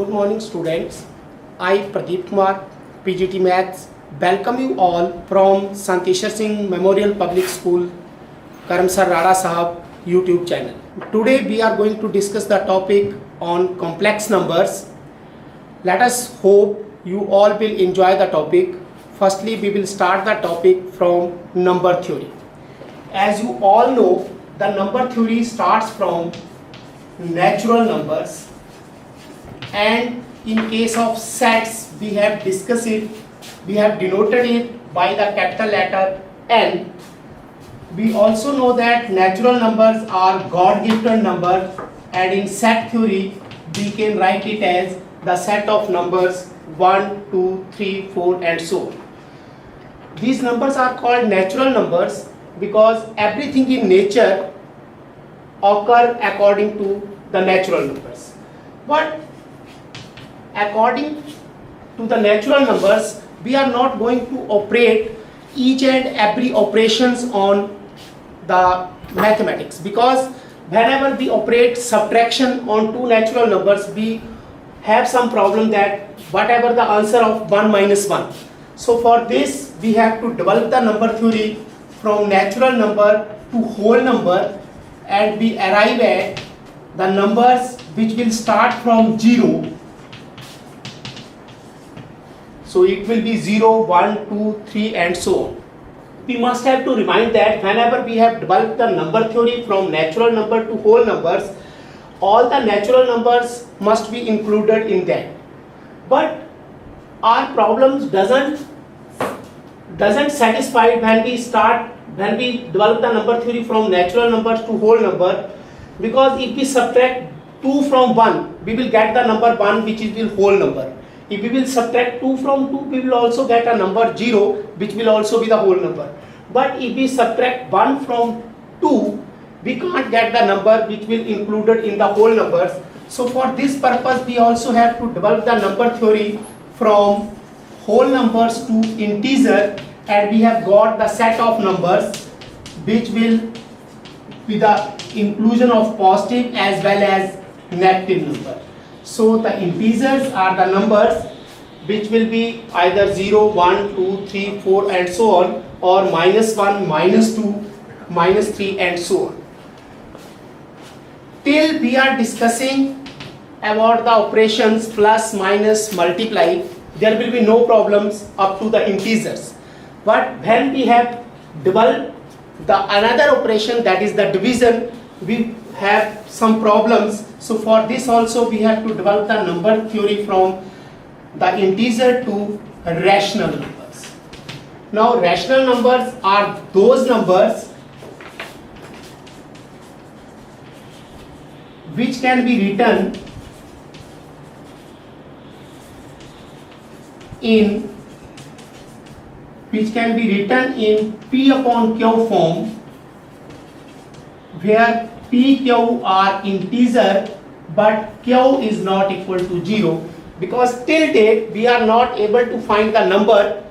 Good morning students. I Pradeep Kumar, PGT Maths, welcome you all from Santeshwar Singh Memorial Public School, Karamsar Rada Sahab YouTube channel. Today we are going to discuss the topic on complex numbers. Let us hope you all will enjoy the topic. Firstly, we will start the topic from number theory. As you all know, the number theory starts from natural numbers, and in case of sets we have discussed it, we have denoted it by the capital letter N. We also know that natural numbers are God-given numbers, and in set theory we can write it as the set of numbers 1, 2, 3, 4 and so on. These numbers are called natural numbers because everything in nature occur according to the natural numbers. But according to the natural numbers, we are not going to operate each and every operations on the mathematics, because whenever we operate subtraction on two natural numbers, we have some problem that whatever the answer of 1 minus 1. So for this we have to develop the number theory from natural number to whole number, and we arrive at the numbers which will start from 0. So it will be 0, 1, 2, 3 and so on. We must have to remind that whenever we have developed the number theory from natural number to whole numbers, all the natural numbers must be included in that. But our problems doesn't satisfy when we develop the number theory from natural numbers to whole number, because if we subtract 2 from 1, we will get the number 1, which is the whole number. If we will subtract 2 from 2, we will also get a number 0, which will also be the whole number. But if we subtract 1 from 2, we can't get the number which will included in the whole numbers. So for this purpose we also have to develop the number theory from whole numbers to integer, and we have got the set of numbers which will be the inclusion of positive as well as negative number. So the integers are the numbers which will be either 0, 1, 2, 3, 4 and so on, or minus 1, minus 2, minus 3 and so on. Till we are discussing about the operations plus, minus, multiply, there will be no problems up to the integers. But when we have developed the another operation, that is the division, we have some problems. So for this also we have to develop the number theory from the integer to rational numbers. Now rational numbers are those numbers which can be written in P upon Q form, where P, Q are integer but Q is not equal to 0, because till date we are not able to find the number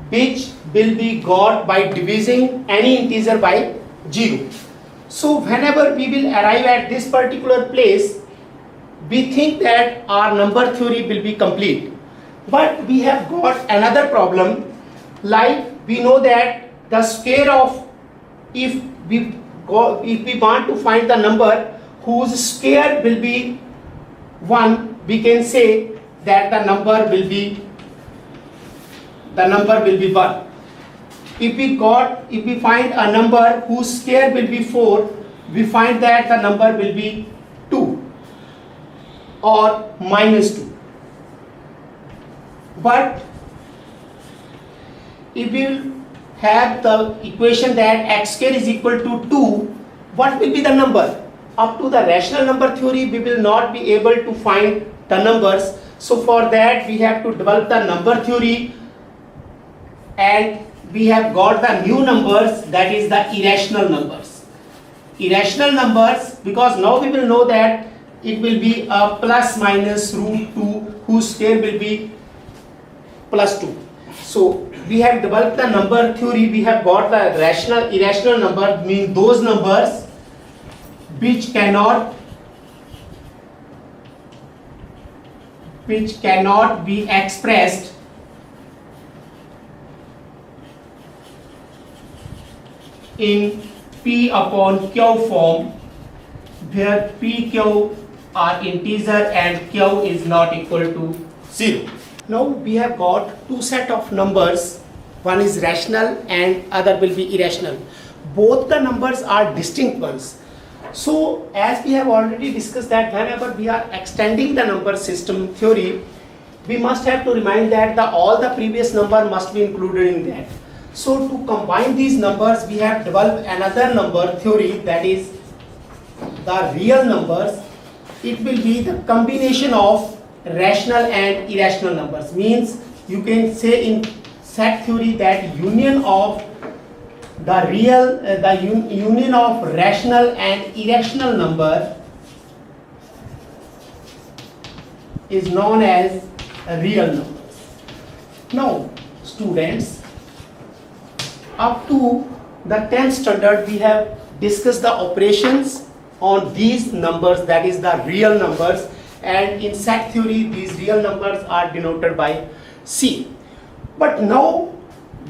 which will be got by dividing any integer by 0. So whenever we will arrive at this particular place, we think that our number theory will be complete. But we have got another problem, like we know that the square of, if we want to find the number whose square will be 1, we can say that the number will be 1. If we find a number whose square will be 4, we find that the number will be 2 or minus 2. But if we will have the equation that x square is equal to 2, what will be the number? Up to the rational number theory we will not be able to find the numbers. So for that we have to develop the number theory, and we have got the new numbers, that is the irrational numbers. Irrational numbers, because now we will know that it will be a plus minus root 2 whose square will be plus 2. So we have developed the number theory, we have got the irrational number, means those numbers which cannot which cannot be expressed in P upon Q form, where P, Q are integer and Q is not equal to 0. Now we have got two set of numbers, one is rational and other will be irrational. Both the numbers are distinct ones. So as we have already discussed that whenever we are extending the number system theory, we must have to remind that all the previous number must be included in that. So to combine these numbers, we have developed another number theory, that is the real numbers. It will be the combination of rational and irrational numbers. Means you can say in set theory that union of the union of rational and irrational number is known as real numbers. Now students, up to the 10th standard we have discussed the operations on these numbers, that is the real numbers, and in set theory these real numbers are denoted by C. But now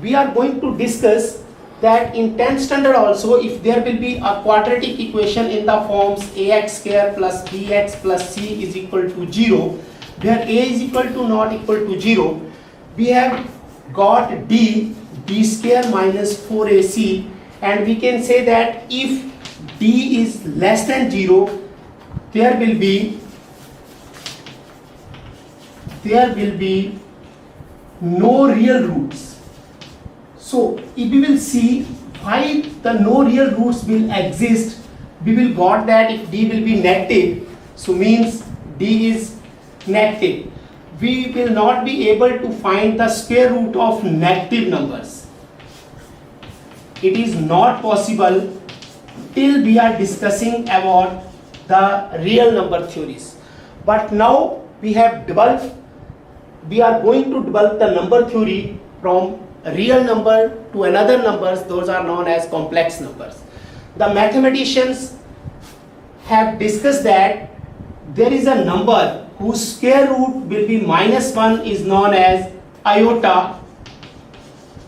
we are going to discuss that in 10th standard also, if there will be a quadratic equation in the forms ax square plus bx plus c is equal to 0, where a is equal to not equal to 0, we have got d square minus 4ac, and we can say that if d is less than 0, there will be no real roots. So if we will see why the no real roots will exist, we will got that if d will be negative, so means d is negative, we will not be able to find the square root of negative numbers. It is not possible till we are discussing about the real number theories. But now we are going to develop the number theory from real number to another numbers, those are known as complex numbers. The mathematicians have discussed that there is a number whose square root will be -1 is known as iota.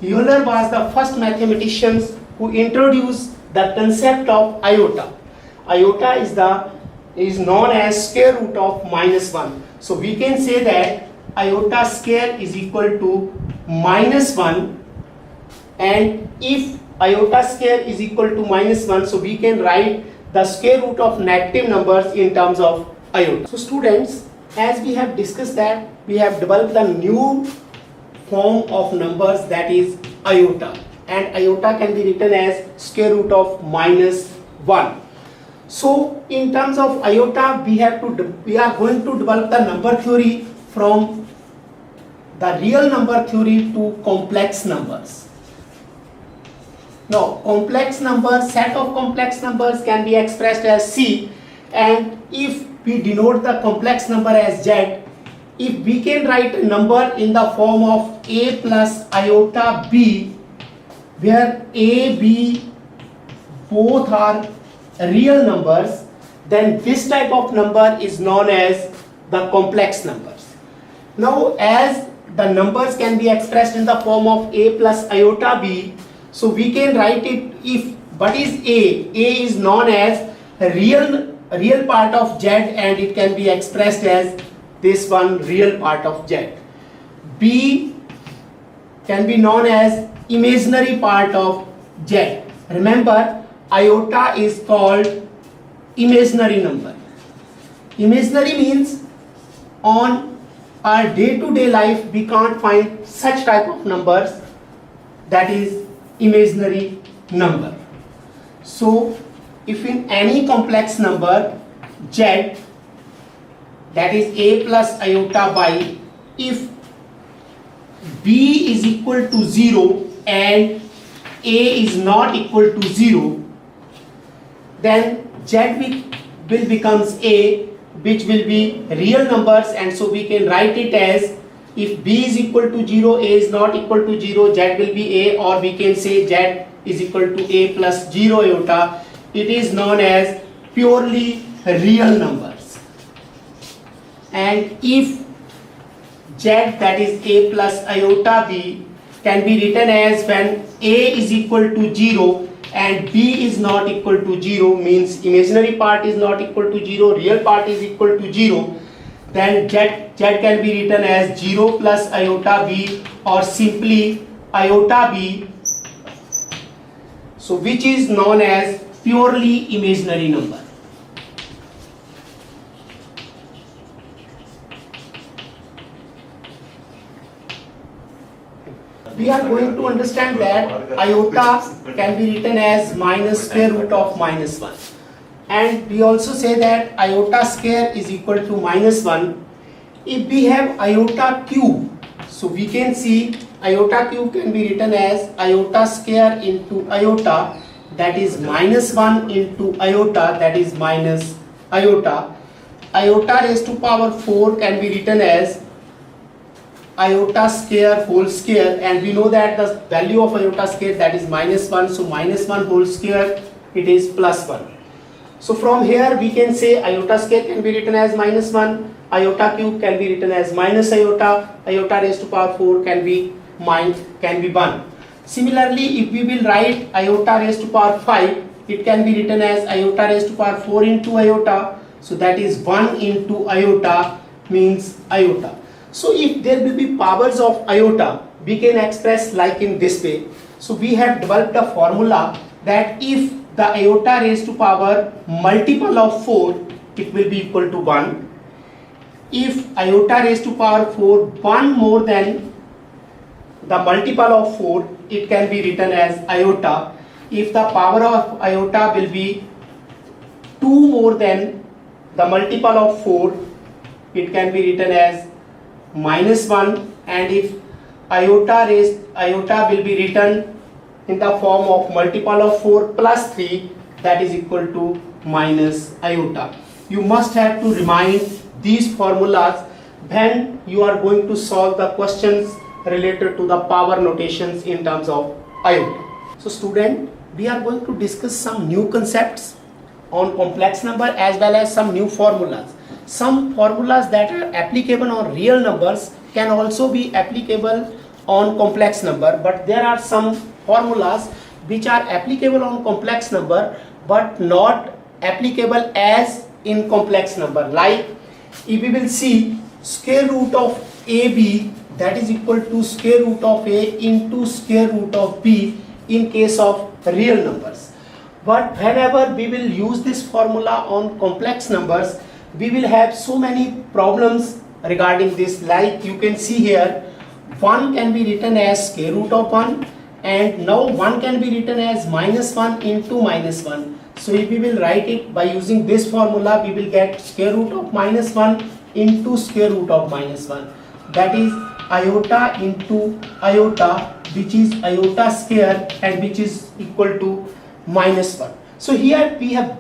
Euler was the first mathematician who introduced the concept of iota. Iota is known as square root of -1. So we can say that iota square is equal to -1, and if iota square is equal to -1, so we can write the square root of negative numbers in terms of iota. So students, as we have discussed that we have developed a new form of numbers, that is iota, and iota can be written as square root of -1. So in terms of iota, we are going to develop the number theory from the real number theory to complex numbers. Now complex numbers, set of complex numbers can be expressed as C, and if we denote the complex number as Z, if we can write a number in the form of a plus iota b, where a, b both are real numbers, then this type of number is known as the complex numbers. Now as the numbers can be expressed in the form of a plus iota b, so we can write it, if what is a? A is known as a real part of Z, and it can be expressed as this one, real part of Z. B can be known as imaginary part of Z. Remember, iota is called imaginary number. Imaginary means on our day-to-day life we can't find such type of numbers, that is imaginary number. So if in any complex number Z, that is a plus iota by, if b is equal to 0 and a is not equal to 0, then Z will becomes a, which will be real numbers, and so we can write it as, if b is equal to 0, a is not equal to 0, Z will be a, or we can say Z is equal to a plus 0 iota. It is known as purely real numbers. And if z, that is a plus iota b, can be written as when a is equal to 0 and b is not equal to 0, means imaginary part is not equal to 0, real part is equal to 0, then z can be written as 0 plus iota b or simply iota b, so which is known as purely imaginary number. We are going to understand that iota can be written as minus square root of minus 1, and we also say that iota square is equal to minus 1. If we have iota cube, so we can see iota cube can be written as iota square into iota, that is minus 1 into iota, that is minus iota. Iota raised to power 4 can be written as iota square whole square, and we know that the value of iota square, that is minus 1, so minus 1 whole square, it is plus 1. So from here we can say iota square can be written as minus 1, iota cube can be written as minus iota, iota raised to power 4 can be 1. Similarly, if we will write iota raised to power 5, it can be written as iota raised to power 4 into iota, so that is 1 into iota, means iota. So if there will be powers of iota, we can express like in this way. So we have developed a formula that if the iota raised to power multiple of 4, it will be equal to 1. If iota raised to power 4 1 more than the multiple of 4, it can be written as iota. If the power of iota will be 2 more than the multiple of 4, it can be written as minus 1, and if iota will be written in the form of multiple of 4 plus 3, that is equal to minus iota. You must have to remind these formulas when you are going to solve the questions related to the power notations in terms of iota. So student, we are going to discuss some new concepts on complex number as well as some new formulas. Some formulas that are applicable on real numbers can also be applicable on complex number, but there are some formulas which are applicable on complex number but not applicable as in complex number. Like if we will see square root of AB, that is equal to square root of A into square root of B in case of real numbers. But whenever we will use this formula on complex numbers, we will have so many problems regarding this. Like you can see here, 1 can be written as square root of 1, and now 1 can be written as minus 1 into minus 1. So if we will write it by using this formula, we will get square root of minus 1 into square root of minus 1. That is iota into iota, which is iota square and which is equal to minus 1. So here we have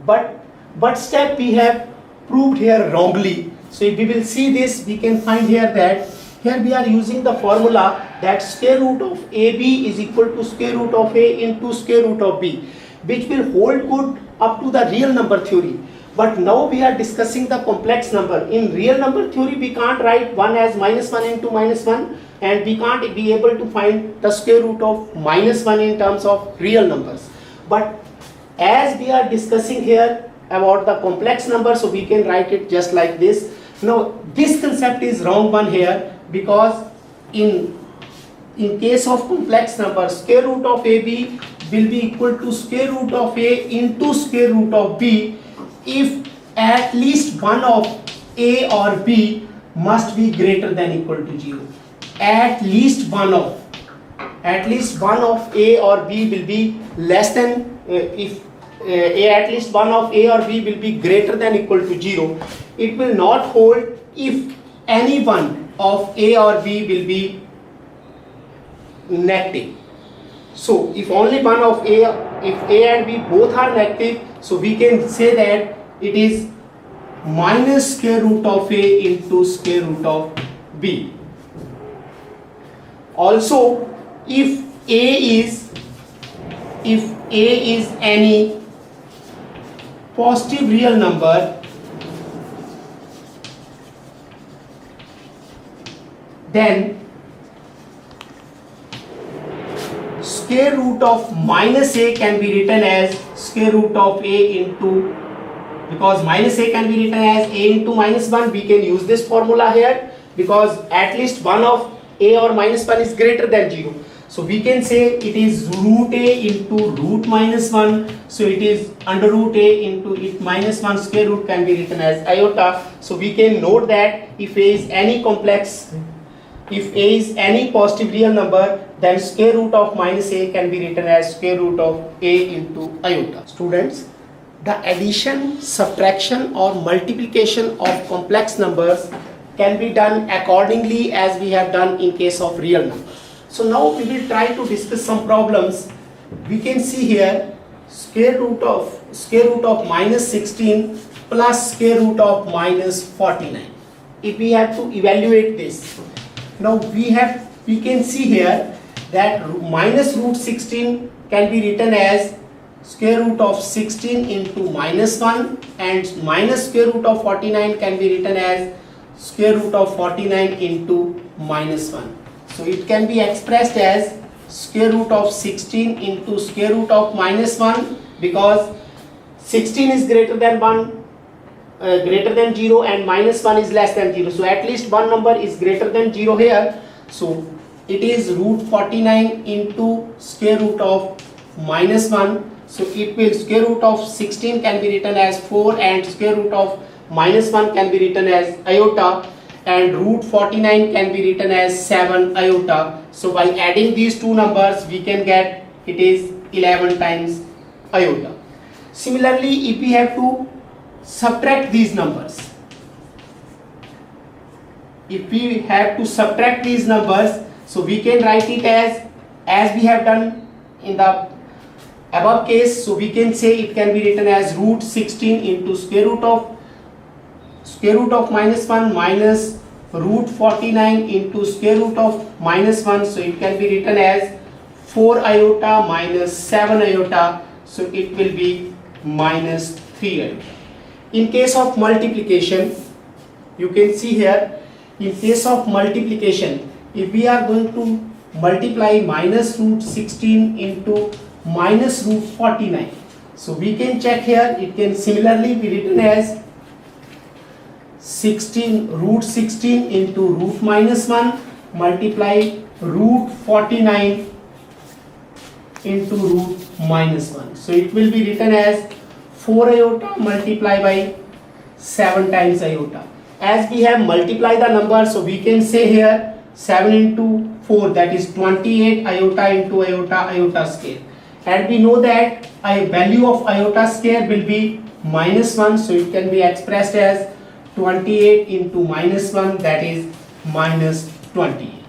but step we have proved here wrongly. So if we will see this, we can find here that here we are using the formula that square root of AB is equal to square root of A into square root of B, which will hold good up to the real number theory. But now we are discussing the complex number. In real number theory, we can't write 1 as minus 1 into minus 1, and we can't be able to find the square root of minus 1 in terms of real numbers. But as we are discussing here about the complex number, so we can write it just like this. Now this concept is wrong one here, because in case of complex number, square root of AB will be equal to square root of A into square root of B if at least one of A or B must be greater than equal to 0. At least one of A or B will be less than at least one of A or B will be greater than equal to 0. It will not hold if any one of A or B will be negative. So if only one of if A and B both are negative, so we can say that it is minus square root of A into square root of B. Also, if A is any positive real number, then square root of minus a can be written as square root of a into, because minus a can be written as a into minus 1, we can use this formula here because at least one of a or minus 1 is greater than 0. So we can say it is root a into root minus 1. So it is under root a into it minus 1 square root can be written as iota. So we can note that if a is any complex, if a is any positive real number, then square root of minus a can be written as square root of a into iota. Students, the addition, subtraction or multiplication of complex numbers can be done accordingly as we have done in case of real numbers. So now we will try to discuss some problems. We can see here square root of minus 16 plus square root of minus 49. If we have to evaluate this, now we can see here that minus root 16 can be written as square root of 16 into minus 1, and minus square root of 49 can be written as square root of 49 into minus 1. So it can be expressed as square root of 16 into square root of minus 1, because 16 is greater than 0 and minus 1 is less than 0. So at least one number is greater than 0 here. So it is root 49 into square root of minus 1. So it will square root of 16 can be written as 4 and square root of minus 1 can be written as iota, and root 49 can be written as 7 iota. So by adding these two numbers we can get it is 11 times iota. Similarly, if we have to subtract these numbers, so we can write it as we have done in the above case. So we can say it can be written as root 16 into square root of minus 1 minus root 49 into square root of minus 1. So it can be written as 4 iota minus 7 iota. So it will be minus 3 iota. In case of multiplication, you can see here, in case of multiplication, if we are going to multiply minus root 16 into minus root 49, so we can check here, it can similarly be written as root 16 into root minus 1 multiply root 49 into root minus 1. So it will be written as 4 iota multiplied by 7 times iota. As we have multiplied the number, so we can say here 7 into 4, that is 28 iota into iota square. And we know that a value of iota square will be minus 1, so it can be expressed as 28 into minus 1, that is minus 28.